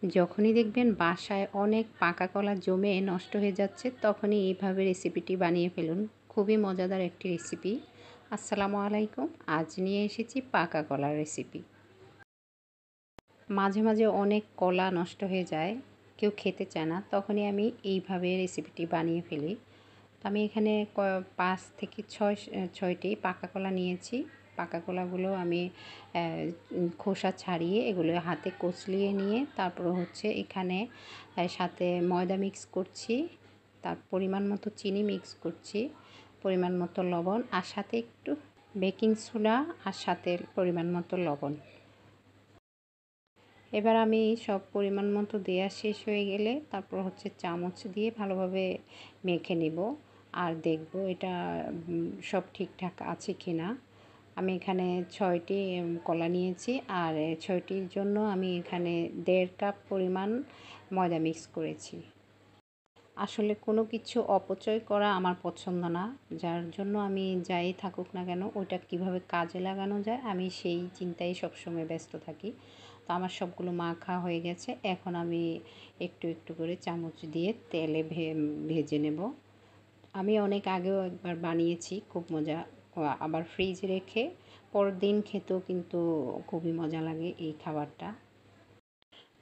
যখনই দেখবেন বাসায় অনেক পাকা কলা জমে নষ্ট হয়ে যাচ্ছে, তখনই এইভাবে রেসিপিটি বানিয়ে ফেলুন। খুবই মজাদার একটি রেসিপি। আসসালামু আলাইকুম। আজ নিয়ে এসেছি পাকা কলার রেসিপি। মাঝে মাঝে অনেক কলা নষ্ট হয়ে যায়, কেউ খেতে চায় না, তখনই আমি এইভাবে রেসিপিটি বানিয়ে ফেলি। আমি এখানে 5 থেকে 6টি পাকা কলা নিয়েছি। পাকা কলাগুলো আমি খোসা ছাড়িয়ে এগুলো হাতে কচলিয়ে নিয়ে তারপর হচ্ছে এখানে সাথে ময়দা মিক্স করছি, তার পরিমাণ মতো চিনি মিক্স করছি, পরিমাণ মতো লবণ, আর সাথে একটু বেকিং সোডা, আর সাথে পরিমাণ মতো লবণ। এবার আমি সব পরিমাণ মতো দেওয়া শেষ হয়ে গেলে তারপর হচ্ছে চামচ দিয়ে ভালোভাবে মেখে নেব, আর দেখব এটা সব ঠিকঠাক আছে কি না। আমি এখানে 6টি কলা নিয়েছি, আর 6টির জন্য আমি এখানে 1.5 কাপ পরিমাণ ময়দা মিক্স করেছি। আসলে কোনো কিছু অপচয় করা আমার পছন্দ না, যার জন্য আমি যাই থাকুক না কেন ওটা কিভাবে কাজে লাগানো যায় আমি সেই চিন্তায় সবসময় ব্যস্ত থাকি। তো আমার সবগুলো মাখা হয়ে গেছে, এখন আমি একটু একটু করে চামচ দিয়ে তেলে ভেজে নেব। আমি অনেক আগেও একবার বানিয়েছি, খুব মজা। আবার ফ্রিজে রেখে পরের দিন খেতেও কিন্তু খুবই মজা লাগে এই খাবারটা।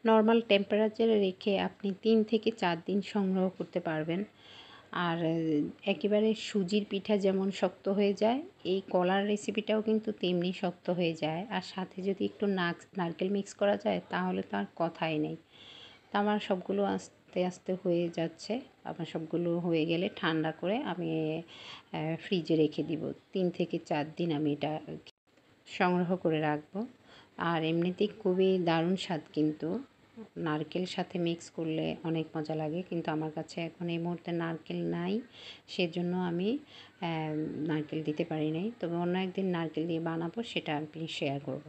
নর্মাল টেম্পারেচারে রেখে আপনি 3 থেকে 4 দিন সংগ্রহ করতে পারবেন। আর একেবারে সুজির পিঠা যেমন শক্ত হয়ে যায়, এই কলার রেসিপিটাও কিন্তু তেমনি শক্ত হয়ে যায়। আর সাথে যদি একটু নারকেল মিক্স করা যায় তাহলে তো আর কথাই নেই। তো আমার সবগুলো আস্তে আস্তে হয়ে যাচ্ছে। আমার সবগুলো হয়ে গেলে ঠান্ডা করে আমি ফ্রিজে রেখে দিব। 3 থেকে 4 দিন আমি এটা সংগ্রহ করে রাখবো। আর এমনিতেই খুবই দারুণ স্বাদ, কিন্তু নারকেল সাথে মিক্স করলে অনেক মজা লাগে, কিন্তু আমার কাছে এখন এই মুহূর্তে নারকেল নাই, সেজন্য আমি নারকেল দিতে পারি নাই। তবে অন্য একদিন নারকেল দিয়ে বানাবো, সেটা আমি শেয়ার করব।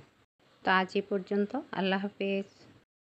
তো আজ এ পর্যন্ত। আল্লাহ হাফেজ।